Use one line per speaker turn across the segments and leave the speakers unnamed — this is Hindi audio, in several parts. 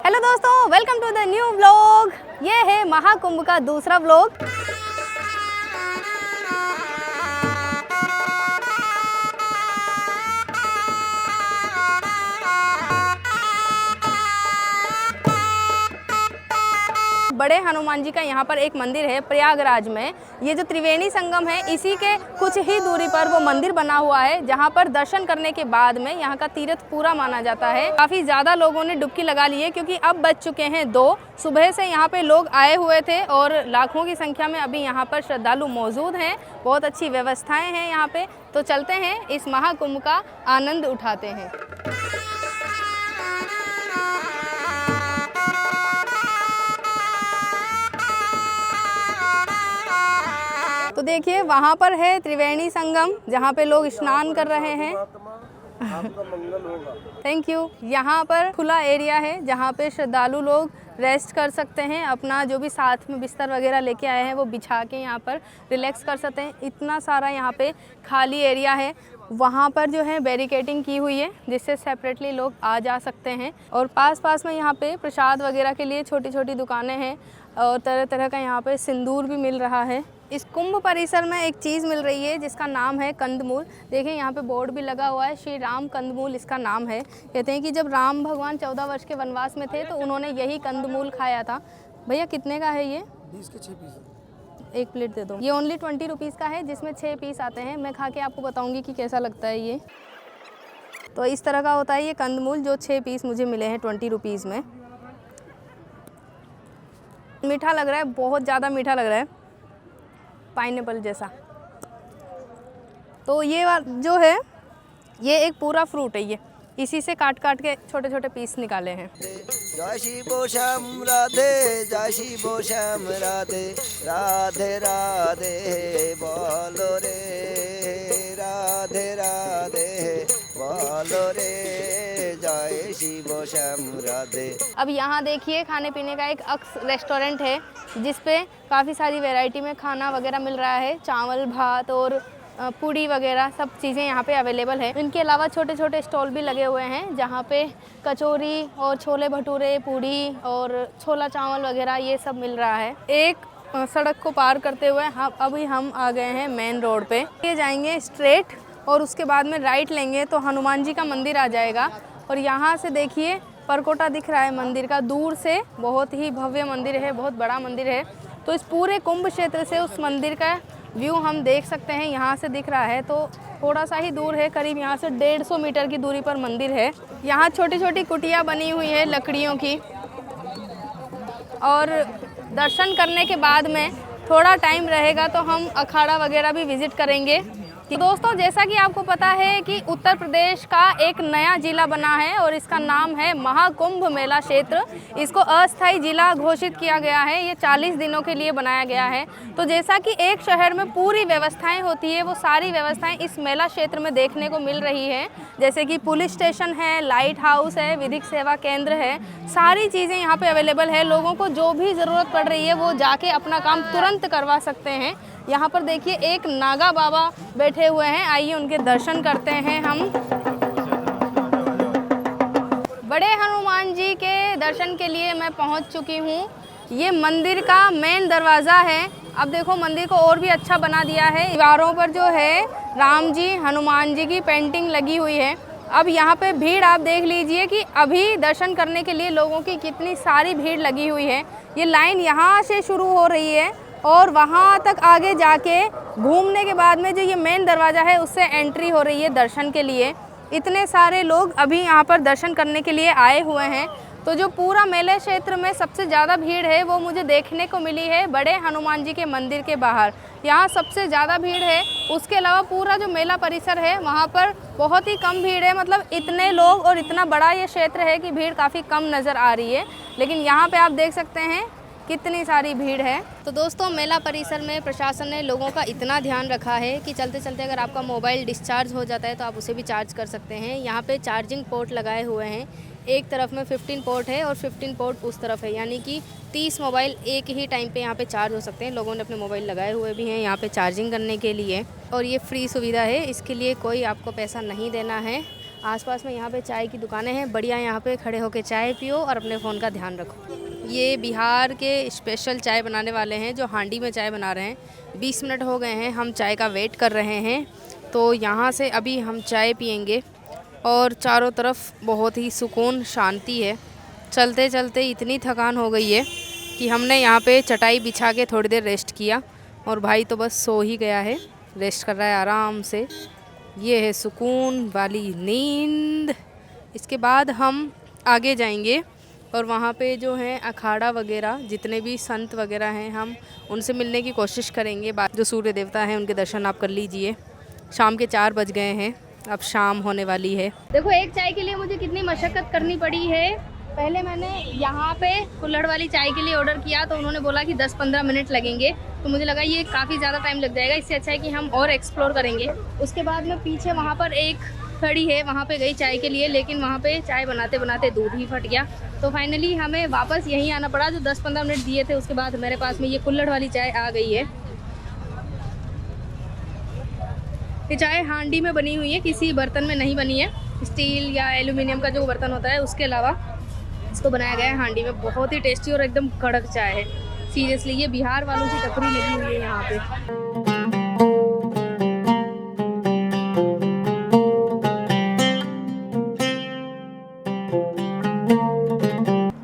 हेलो दोस्तों, welcome to the new vlog. ये है महाकुंभ का दूसरा व्लॉग। बड़े हनुमान जी का यहाँ पर एक मंदिर है प्रयागराज में। ये जो त्रिवेणी संगम है इसी के कुछ ही दूरी पर वो मंदिर बना हुआ है, जहाँ पर दर्शन करने के बाद में यहाँ का तीर्थ पूरा माना जाता है। काफ़ी ज़्यादा लोगों ने डुबकी लगा ली है क्योंकि अब बज चुके हैं 2। सुबह से यहाँ पे लोग आए हुए थे और लाखों की संख्या में अभी यहाँ पर श्रद्धालु मौजूद हैं। बहुत अच्छी व्यवस्थाएँ हैं यहाँ पे। तो चलते हैं इस महाकुंभ का आनंद उठाते हैं। तो देखिए वहाँ पर है त्रिवेणी संगम, जहाँ पे लोग स्नान कर रहे हैं। आपका मंगल होगा। Thank you. यहाँ पर खुला एरिया है जहाँ पे श्रद्धालु लोग रेस्ट कर सकते हैं, अपना जो भी साथ में बिस्तर वगैरह लेके आए हैं वो बिछा के यहाँ पर रिलैक्स कर सकते हैं। इतना सारा यहाँ पे खाली एरिया है। वहाँ पर जो है बैरिकेडिंग की हुई है जिससे सेपरेटली लोग आ जा सकते हैं। और पास में यहाँ पे प्रसाद वगैरह के लिए छोटी छोटी दुकानें हैं और तरह तरह का यहाँ पे सिंदूर भी मिल रहा है। इस कुंभ परिसर में एक चीज़ मिल रही है जिसका नाम है कंदमूल। देखिए यहाँ पे बोर्ड भी लगा हुआ है, श्री राम कंदमूल इसका नाम है। कहते हैं कि जब राम भगवान 14 वर्ष के वनवास में थे तो उन्होंने यही कंदमूल खाया था। भैया कितने का है ये?
20 के 6 पीस।
एक प्लेट दे दो। ये ओनली 20 रुपीज़ का है जिसमें 6 पीस आते हैं। मैं खा के आपको बताऊँगी कि कैसा लगता है ये। तो इस तरह का होता है ये कंदमूल, जो 6 पीस मुझे मिले हैं 20 रुपीज़ में। मीठा लग रहा है, बहुत ज़्यादा मीठा लग रहा है, पाइनएप्पल जैसा। तो ये जो है ये एक पूरा फ्रूट है, ये इसी से काट के छोटे छोटे पीस निकाले हैं।
जय शिव श्याम राधे, जय शिव श्याम राधे, राधे राधे बोलो रे, राधे राधे बोलो रे, जय शिव श्याम राधे।
अब यहाँ देखिए खाने पीने का एक अक्स रेस्टोरेंट है जिसपे काफ़ी सारी वैरायटी में खाना वगैरह मिल रहा है। चावल भात और पूड़ी वगैरह सब चीज़ें यहाँ पे अवेलेबल है। इनके अलावा छोटे छोटे स्टॉल भी लगे हुए हैं जहाँ पे कचौरी और छोले भटूरे, पूड़ी और छोला चावल वगैरह ये सब मिल रहा है। एक सड़क को पार करते हुए अभी हम आ गए हैं मेन रोड पे। ये जाएंगे स्ट्रेट और उसके बाद में राइट लेंगे तो हनुमान जी का मंदिर आ जाएगा। और यहाँ से देखिए परकोटा दिख रहा है मंदिर का दूर से। बहुत ही भव्य मंदिर है, बहुत बड़ा मंदिर है। तो इस पूरे कुंभ क्षेत्र से उस मंदिर का व्यू हम देख सकते हैं। यहाँ से दिख रहा है तो थोड़ा सा ही दूर है, करीब यहाँ से 150 मीटर की दूरी पर मंदिर है। यहाँ छोटी छोटी कुटिया बनी हुई है लकड़ियों की। और दर्शन करने के बाद में थोड़ा टाइम रहेगा तो हम अखाड़ा वगैरह भी विजिट करेंगे। दोस्तों जैसा कि आपको पता है कि उत्तर प्रदेश का एक नया जिला बना है और इसका नाम है महाकुंभ मेला क्षेत्र। इसको अस्थायी जिला घोषित किया गया है। ये 40 दिनों के लिए बनाया गया है। तो जैसा कि एक शहर में पूरी व्यवस्थाएं होती है, वो सारी व्यवस्थाएं इस मेला क्षेत्र में देखने को मिल रही है। जैसे कि पुलिस स्टेशन है, लाइट हाउस है, विधिक सेवा केंद्र है, सारी चीज़ें यहाँ पे अवेलेबल है। लोगों को जो भी ज़रूरत पड़ रही है वो जाके अपना काम तुरंत करवा सकते हैं। यहाँ पर देखिए एक नागा बाबा बैठे हुए हैं, आइए उनके दर्शन करते हैं हम। बड़े हनुमान जी के दर्शन के लिए मैं पहुँच चुकी हूँ। ये मंदिर का मेन दरवाज़ा है। अब देखो मंदिर को और भी अच्छा बना दिया है। दीवारों पर जो है राम जी, हनुमान जी की पेंटिंग लगी हुई है। अब यहाँ पे भीड़ आप देख लीजिए कि अभी दर्शन करने के लिए लोगों की कितनी सारी भीड़ लगी हुई है। ये लाइन यहाँ से शुरू हो रही है और वहाँ तक आगे जाके घूमने के बाद में जो ये मेन दरवाज़ा है उससे एंट्री हो रही है दर्शन के लिए। इतने सारे लोग अभी यहाँ पर दर्शन करने के लिए आए हुए हैं। तो जो पूरा मेले क्षेत्र में सबसे ज़्यादा भीड़ है वो मुझे देखने को मिली है बड़े हनुमान जी के मंदिर के बाहर। यहाँ सबसे ज़्यादा भीड़ है। उसके अलावा पूरा जो मेला परिसर है वहाँ पर बहुत ही कम भीड़ है। मतलब इतने लोग और इतना बड़ा ये क्षेत्र है कि भीड़ काफ़ी कम नज़र आ रही है। लेकिन यहाँ पे आप देख सकते हैं कितनी सारी भीड़ है। तो दोस्तों मेला परिसर में प्रशासन ने लोगों का इतना ध्यान रखा है कि चलते चलते अगर आपका मोबाइल डिस्चार्ज हो जाता है तो आप उसे भी चार्ज कर सकते हैं। यहाँ पे चार्जिंग पोर्ट लगाए हुए हैं। एक तरफ में 15 पोर्ट है और 15 पोर्ट उस तरफ है, यानी कि 30 मोबाइल एक ही टाइम पे यहाँ पे चार्ज हो सकते हैं। लोगों ने अपने मोबाइल लगाए हुए भी हैं यहाँ पे चार्जिंग करने के लिए। और ये फ्री सुविधा है, इसके लिए कोई आपको पैसा नहीं देना है। आसपास में यहाँ पे चाय की दुकानें हैं, बढ़िया यहाँ पे खड़े होके चाय पियो और अपने फ़ोन का ध्यान रखो। ये बिहार के स्पेशल चाय बनाने वाले हैं जो हांडी में चाय बना रहे हैं। 20 मिनट हो गए हैं, हम चाय का वेट कर रहे हैं। तो यहाँ से अभी हम चाय पियेंगे और चारों तरफ बहुत ही सुकून शांति है। चलते चलते इतनी थकान हो गई है कि हमने यहाँ पे चटाई बिछा के थोड़ी देर रेस्ट किया और भाई तो बस सो ही गया है, रेस्ट कर रहा है आराम से। ये है सुकून वाली नींद। इसके बाद हम आगे जाएंगे और वहाँ पे जो है अखाड़ा वगैरह जितने भी संत वगैरह हैं हम उनसे मिलने की कोशिश करेंगे। जो सूर्य देवता हैं उनके दर्शन आप कर लीजिए। शाम के 4 बज गए हैं, अब शाम होने वाली है। देखो एक चाय के लिए मुझे कितनी मशक्क़त करनी पड़ी है। पहले मैंने यहाँ पे कुल्हड़ वाली चाय के लिए ऑर्डर किया तो उन्होंने बोला कि 10-15 मिनट लगेंगे, तो मुझे लगा ये काफ़ी ज़्यादा टाइम लग जाएगा, इससे अच्छा है कि हम और एक्सप्लोर करेंगे। उसके बाद में पीछे वहाँ पर एक खड़ी है, वहाँ पे गई चाय के लिए, लेकिन वहाँ पे चाय बनाते बनाते दूध ही फट गया। तो फाइनली हमें वापस यहीं आना पड़ा। जो 10-15 मिनट दिए थे उसके बाद मेरे पास में ये कुल्हड़ वाली चाय आ गई है। ये चाय हांडी में बनी हुई है, किसी बर्तन में नहीं बनी है। स्टील या एल्यूमिनियम का जो बर्तन होता है उसके अलावा इसको बनाया गया है हांडी में। बहुत ही टेस्टी और एकदम कड़क चाय है। सीरियसली ये बिहार वालों की टपरी लगी हुई है यहाँ पे।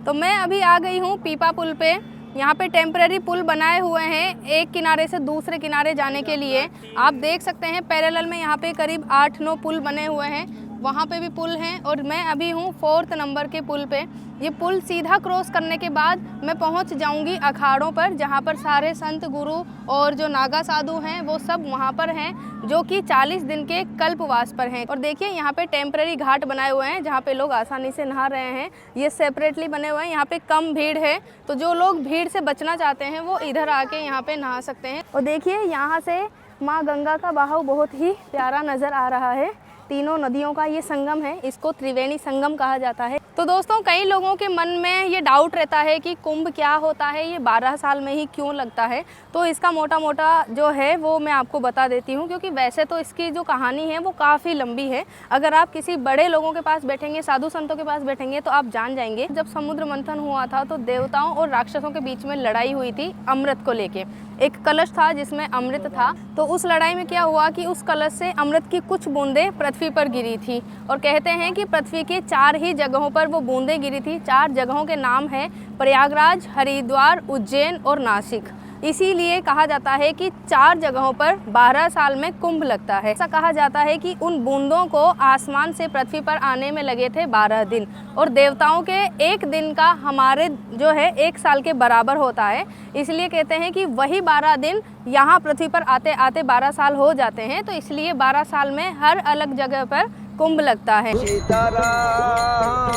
तो मैं अभी आ गई हूँ पीपा पुल पे। यहाँ पे टेम्परेरी पुल बनाए हुए हैं एक किनारे से दूसरे किनारे जाने के लिए। आप देख सकते हैं पैरेलल में यहाँ पे करीब 8-9 पुल बने हुए हैं, वहाँ पे भी पुल हैं और मैं अभी हूँ 4th नंबर के पुल पे। ये पुल सीधा क्रॉस करने के बाद मैं पहुँच जाऊँगी अखाड़ों पर, जहाँ पर सारे संत गुरु और जो नागा साधु हैं वो सब वहाँ पर हैं, जो कि 40 दिन के कल्पवास पर हैं। और देखिए यहाँ पे टेम्परेरी घाट बनाए हुए हैं जहाँ पे लोग आसानी से नहा रहे हैं। ये सेपरेटली बने हुए हैं, यहाँ पे कम भीड़ है, तो जो लोग भीड़ से बचना चाहते हैं वो इधर आके यहाँ पे नहा सकते हैं। और देखिए यहाँ से माँ गंगा का बहाव बहुत ही प्यारा नज़र आ रहा है। तीनों नदियों का ये संगम है, इसको त्रिवेणी संगम कहा जाता है। तो दोस्तों कई लोगों के मन में ये डाउट रहता है कि कुंभ क्या होता है, ये 12 साल में ही क्यों लगता है। तो इसका मोटा मोटा जो है वो मैं आपको बता देती हूँ, क्योंकि वैसे तो इसकी जो कहानी है वो काफ़ी लंबी है। अगर आप किसी बड़े लोगों के पास बैठेंगे, साधु संतों के पास बैठेंगे तो आप जान जाएंगे। जब समुद्र मंथन हुआ था तो देवताओं और राक्षसों के बीच में लड़ाई हुई थी अमृत को लेके। एक कलश था जिसमें अमृत था, तो उस लड़ाई में क्या हुआ कि उस कलश से अमृत की कुछ बूंदें पृथ्वी पर गिरी थी। और कहते हैं कि पृथ्वी के 4 ही जगहों पर वो बूंदें गिरी थी। 4 जगहों के नाम है प्रयागराज, हरिद्वार, उज्जैन और नासिक। इसीलिए कहा जाता है कि 4 जगहों पर 12 साल में कुंभ लगता है। ऐसा कहा जाता है कि उन बूंदों को आसमान से पृथ्वी पर आने में लगे थे 12 दिन, और देवताओं के एक दिन का हमारे जो है 1 साल के बराबर होता है। इसलिए कहते हैं कि वही 12 दिन यहाँ पृथ्वी पर आते आते 12 साल हो जाते हैं। तो इसलिए 12 साल में हर अलग जगह पर कुंभ लगता है।
सीताराम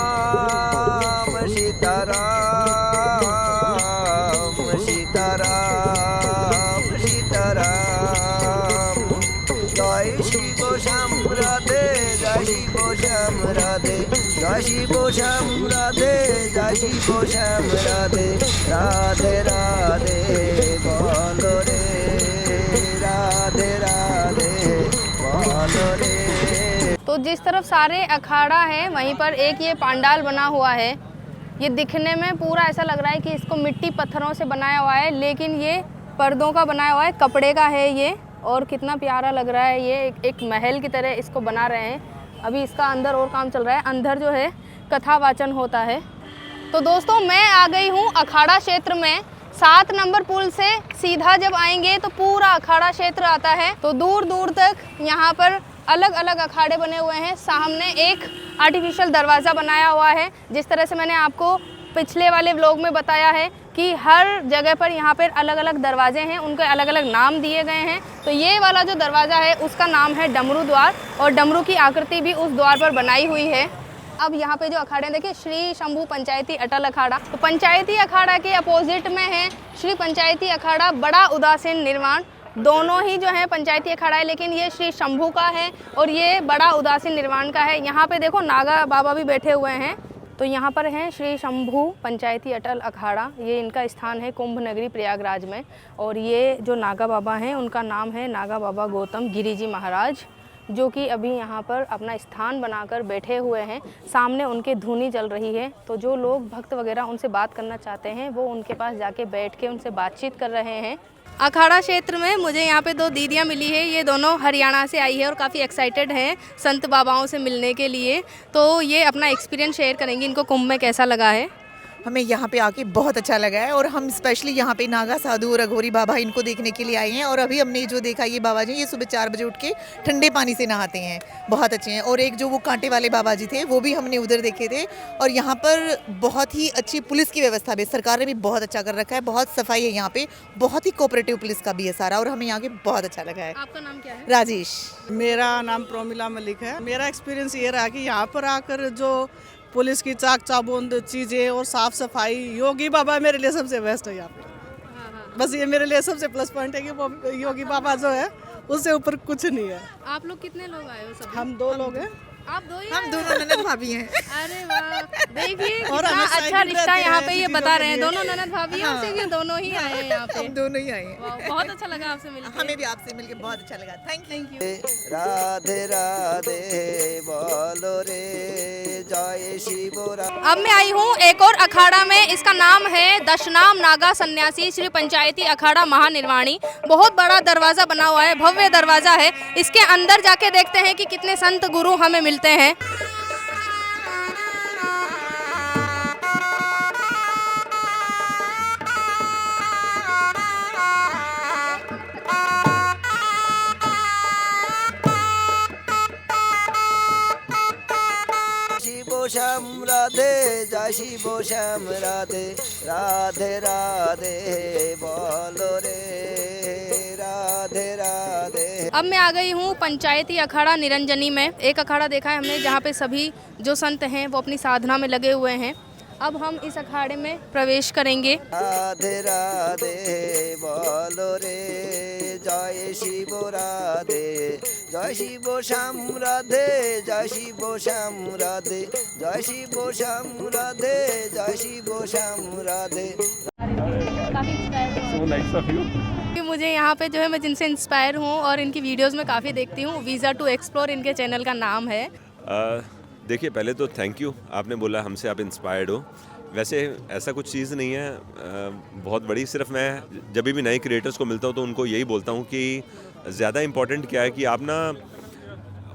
सीताराम सीताराम सीताराम। जय शिव श्याम राधे, जय शिव श्याम राधे, जय शिव श्याम राधे, जय शिव श्याम राधे। राधे राधे बोलो रे, राधे राधे बोलो रे।
तो जिस तरफ सारे अखाड़ा है वहीं पर एक ये पांडाल बना हुआ है। ये दिखने में पूरा ऐसा लग रहा है कि इसको मिट्टी पत्थरों से बनाया हुआ है, लेकिन ये पर्दों का बनाया हुआ है, कपड़े का है ये। और कितना प्यारा लग रहा है, ये एक महल की तरह इसको बना रहे हैं। अभी इसका अंदर और काम चल रहा है, अंदर जो है कथा वाचन होता है। तो दोस्तों मैं आ गई हूँ अखाड़ा क्षेत्र में। 7 नंबर पुल से सीधा जब आएंगे तो पूरा अखाड़ा क्षेत्र आता है। तो दूर दूर तक यहाँ पर अलग अलग अखाड़े बने हुए हैं। सामने एक आर्टिफिशियल दरवाज़ा बनाया हुआ है। जिस तरह से मैंने आपको पिछले वाले व्लॉग में बताया है कि हर जगह पर यहाँ पर अलग अलग दरवाजे हैं, उनके अलग अलग नाम दिए गए हैं। तो ये वाला जो दरवाज़ा है उसका नाम है डमरू द्वार, और डमरू की आकृति भी उस द्वार पर बनाई हुई है। अब यहाँ पे जो अखाड़े देखिए, श्री शंभू पंचायती अटल अखाड़ा। तो पंचायती अखाड़ा के अपोजिट में है श्री पंचायती अखाड़ा बड़ा उदासीन निर्वाण। दोनों ही जो है पंचायती अखाड़ा है, लेकिन ये श्री शंभू का है और ये बड़ा उदासीन निर्वाण का है। यहाँ पे देखो नागा बाबा भी बैठे हुए हैं। तो यहाँ पर है श्री शंभू पंचायती अटल अखाड़ा, ये इनका स्थान है कुंभ नगरी प्रयागराज में। और ये जो नागा बाबा हैं उनका नाम है नागा बाबा गौतम गिरिजी महाराज। जो कि अभी यहाँ पर अपना स्थान बनाकर बैठे हुए हैं। सामने उनके धुनी चल रही है, तो जो लोग भक्त वगैरह उनसे बात करना चाहते हैं वो उनके पास जाके बैठ के उनसे बातचीत कर रहे हैं। अखाड़ा क्षेत्र में मुझे यहाँ पे 2 दीदियाँ मिली है, ये दोनों हरियाणा से आई है और काफ़ी एक्साइटेड हैं संत बाबाओं से मिलने के लिए। तो ये अपना एक्सपीरियंस शेयर करेंगी, इनको कुंभ में कैसा लगा है।
हमें यहाँ पे आके बहुत अच्छा लगा है और हम स्पेशली यहाँ पे नागा साधु और अघोरी बाबा इनको देखने के लिए आए हैं। और अभी हमने जो देखा ये बाबा जी, ये सुबह 4 बजे उठ के ठंडे पानी से नहाते हैं, बहुत अच्छे हैं। और एक जो वो कांटे वाले बाबा जी थे वो भी हमने उधर देखे थे। और यहाँ पर बहुत ही अच्छी पुलिस की व्यवस्था भी सरकार ने भी बहुत अच्छा कर रखा है, बहुत सफाई है यहाँ पे, बहुत ही कोऑपरेटिव पुलिस का भी है सारा। और हमें यहाँ के बहुत अच्छा लगा है।
आपका नाम क्या है।
राजेश।
मेरा नाम प्रोमिला मलिक है। मेरा एक्सपीरियंस ये रहा कि यहाँ पर आकर जो पुलिस की चाक चाबूंद चीज़ें और साफ़ सफाई, योगी बाबा मेरे लिए सबसे बेस्ट है यहाँ पे। बस ये मेरे लिए सबसे प्लस पॉइंट है कि वो योगी बाबा जो है उससे ऊपर कुछ नहीं है।
आप लोग कितने लोग आए हो सब।
हम 2 लोग हैं।
आप 2 ही
हम
आए
दोनों ननद भाभी हैं।
अरे वाह, देखिए
और
कितना
हमें
अच्छा
साइकिल
रिश्ता
रहती है
यहाँ पे
ऐसी
ये
चीज़ों
बता
के
रहे हैं।
लिए।
दोनों ननद भाभी हैं, सिर्फ ये दोनों ही आए हैं यहाँ पे।
हम दोनों ही आए हैं।
वाह, बहुत अच्छा लगा आपसे मिलकर।
हमें भी आपसे मिलके बहुत अच्छा लगा। Thank you.
राधे राधे बोलो रे जय शिव राम।
अब मैं आई हूँ एक और अखाड़ा में, इसका नाम है दशनाम नागा सन्यासी श्री पंचायती अखाड़ा महानिर्वाणी। बहुत बड़ा दरवाज़ा बना हुआ है, भव्य दरवाज़ा है। इसके अंदर जाके देखते हैं कि कितने संत गुरु हमें मिलते हैं।
श्याम राधे जय शिव श्याम राधे राधे राधे बोलो रे राधे राधे।
अब मैं आ गई हूँ पंचायती अखाड़ा निरंजनी में। एक अखाड़ा देखा है हमने जहाँ पे सभी जो संत हैं वो अपनी साधना में लगे हुए हैं। अब हम इस अखाड़े में प्रवेश करेंगे।
राधे राधे बोलो रे जय शिव राधे जय शिव श्याम राधे जय शिव श्याम राधे जय शिव श्याम राधे जय शिव श्याम राधे।
कि मुझे यहाँ पे जो है, मैं जिनसे इंस्पायर हूँ और इनकी वीडियोस में काफ़ी देखती हूँ। वीज़ा टू एक्सप्लोर इनके चैनल का नाम है।
देखिए, पहले तो थैंक यू, आपने बोला हमसे आप इंस्पायर्ड हो। वैसे ऐसा कुछ चीज़ नहीं है बहुत बड़ी। सिर्फ मैं जब भी नए क्रिएटर्स को मिलता हूँ तो उनको यही बोलता हूँ कि ज़्यादा इम्पॉर्टेंट क्या है कि आप ना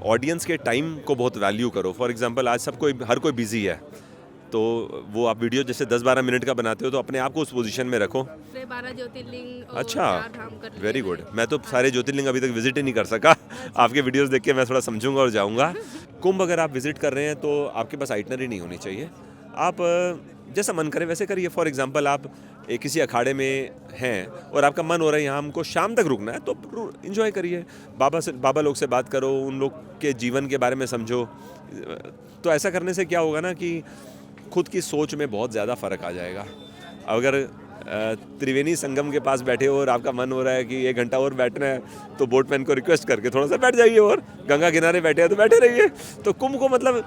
ऑडियंस के टाइम को बहुत वैल्यू करो। फॉर एग्जांपल आज हर कोई बिजी है, तो वो आप वीडियो जैसे 10-12 मिनट का बनाते हो तो अपने आप को उस पोजीशन में रखो।
12 ज्योतिर्लिंग और
अच्छा,
4 धाम कर लिए
वेरी
हैं।
गुड। मैं तो सारे ज्योतिर्लिंग अभी तक विजिट ही नहीं कर सका। आपके वीडियोस देख के मैं थोड़ा समझूंगा और जाऊंगा। कुंभ अगर आप विजिट कर रहे हैं तो आपके पास आइटनरी नहीं होनी चाहिए। आप जैसा मन करे वैसे करिए। फॉर एग्जांपल आप किसी अखाड़े में हैं और आपका मन हो रहा है यहाँ हमको शाम तक रुकना है, तो एंजॉय करिए। बाबा लोग से बात करो, उन लोग के जीवन के बारे में समझो। तो ऐसा करने से क्या होगा ना कि खुद की सोच में बहुत ज़्यादा फ़र्क आ जाएगा। अगर त्रिवेणी संगम के पास बैठे हो और आपका मन हो रहा है कि 1 घंटा और बैठना है, तो बोटमैन को रिक्वेस्ट करके थोड़ा सा बैठ जाइए। और गंगा किनारे बैठे हैं तो बैठे रहिए। तो कुंभ को मतलब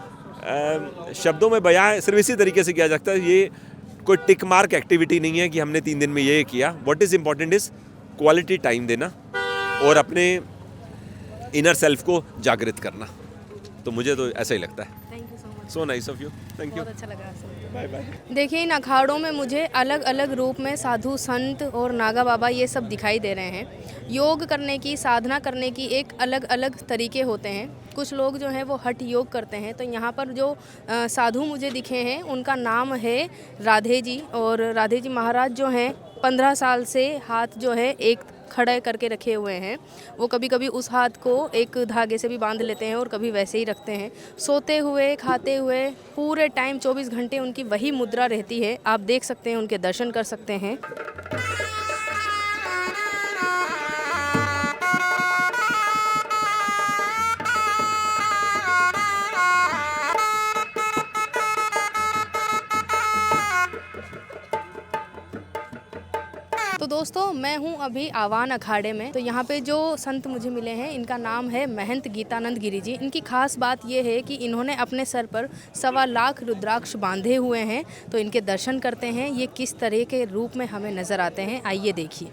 शब्दों में बयां सिर्फ इसी तरीके से किया जाता है। ये कोई टिक मार्क एक्टिविटी नहीं है कि हमने 3 दिन में ये किया। What is important is quality time देना और अपने इनर सेल्फ को जागृत करना। तो मुझे तो ऐसा ही लगता है।
Thank you so much.
So nice of you. Thank you.
बहुत अच्छा लगा आपसे।
Bye bye.
देखिए, इन अखाड़ों में मुझे अलग अलग रूप में साधु संत और नागा बाबा ये सब दिखाई दे रहे हैं। योग करने की, साधना करने की एक अलग अलग तरीके होते हैं। कुछ लोग जो हैं वो हठ योग करते हैं। तो यहाँ पर जो साधु मुझे दिखे हैं उनका नाम है राधे जी। और राधे जी महाराज जो हैं 15 साल से हाथ जो है एक खड़े करके रखे हुए हैं। वो कभी कभी उस हाथ को एक धागे से भी बांध लेते हैं और कभी वैसे ही रखते हैं। सोते हुए, खाते हुए पूरे टाइम 24 घंटे उनकी वही मुद्रा रहती है। आप देख सकते हैं, उनके दर्शन कर सकते हैं। तो दोस्तों, मैं हूं अभी आवान अखाड़े में। तो यहाँ पे जो संत मुझे मिले हैं इनका नाम है महंत गीतानंद गिरी जी। इनकी खास बात ये है कि इन्होंने अपने सर पर 1.25 लाख रुद्राक्ष बांधे हुए हैं। तो इनके दर्शन करते हैं, ये किस तरह के रूप में हमें नज़र आते हैं, आइए देखिए।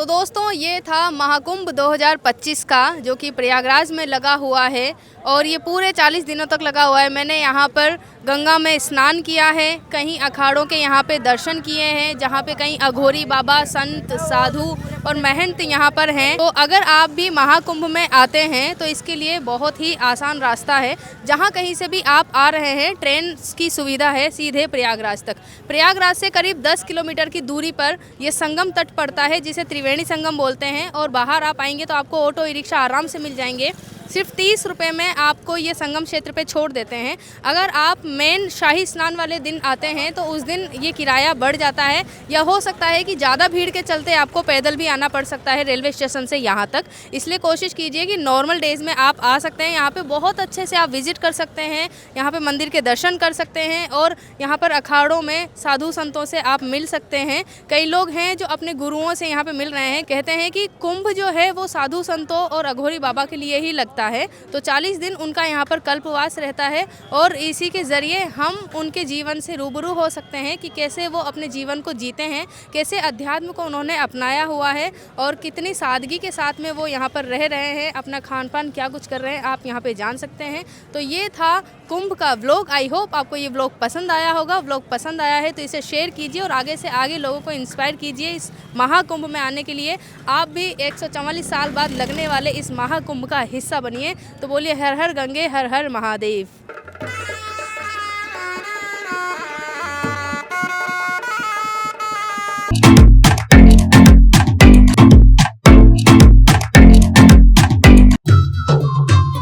दोस्तों ये था महाकुंभ 2025 का, जो कि प्रयागराज में लगा हुआ है और ये पूरे 40 दिनों तक लगा हुआ है। मैंने यहाँ पर गंगा में स्नान किया है, कहीं अखाड़ों के यहाँ पे दर्शन किए हैं, जहाँ पे कहीं अघोरी बाबा, संत, साधु और महंत यहाँ पर हैं। तो अगर आप भी महाकुंभ में आते हैं तो इसके लिए बहुत ही आसान रास्ता है। जहाँ कहीं से भी आप आ रहे हैं, ट्रेन की सुविधा है सीधे प्रयागराज तक। प्रयागराज से करीब 10 किलोमीटर की दूरी पर ये संगम तट पड़ता है, जिसे त्रिवेणी संगम बोलते हैं। और बाहर आप आएंगे तो आपको ऑटो ई रिक्शा आराम से मिल जाएंगे। सिर्फ 30 रुपये में आपको ये संगम क्षेत्र पे छोड़ देते हैं। अगर आप मेन शाही स्नान वाले दिन आते हैं तो उस दिन ये किराया बढ़ जाता है, या हो सकता है कि ज़्यादा भीड़ के चलते आपको पैदल भी आना पड़ सकता है रेलवे स्टेशन से यहाँ तक। इसलिए कोशिश कीजिए कि नॉर्मल डेज़ में आप आ सकते हैं। यहाँ पे बहुत अच्छे से आप विजिट कर सकते हैं, यहाँ पे मंदिर के दर्शन कर सकते हैं और यहाँ पर अखाड़ों में साधु संतों से आप मिल सकते हैं। कई लोग हैं जो अपने गुरुओं से यहाँ पे मिल रहे हैं। कहते हैं कि कुंभ जो है वो साधु संतों और अघोरी बाबा के लिए ही लगता है। तो 40 दिन उनका यहाँ पर कल्पवास रहता है और इसी के ज़रिए हम उनके जीवन से रूबरू हो सकते हैं कि कैसे वो अपने जीवन को जीते हैं, कैसे अध्यात्म को उन्होंने अपनाया हुआ है और कितनी सादगी के साथ में वो यहाँ पर रह रहे हैं, अपना खान पान क्या कुछ कर रहे हैं, आप यहाँ पे जान सकते हैं। तो ये था कुंभ का व्लॉग। आई होप आपको ये व्लॉग पसंद आया होगा। व्लॉग पसंद आया है तो इसे शेयर कीजिए और आगे से आगे लोगों को इंस्पायर कीजिए इस महाकुंभ में आने के लिए। आप भी 144 साल बाद लगने वाले इस महाकुंभ का हिस्सा बनिए। तो बोलिए हर हर गंगे, हर हर महादेव।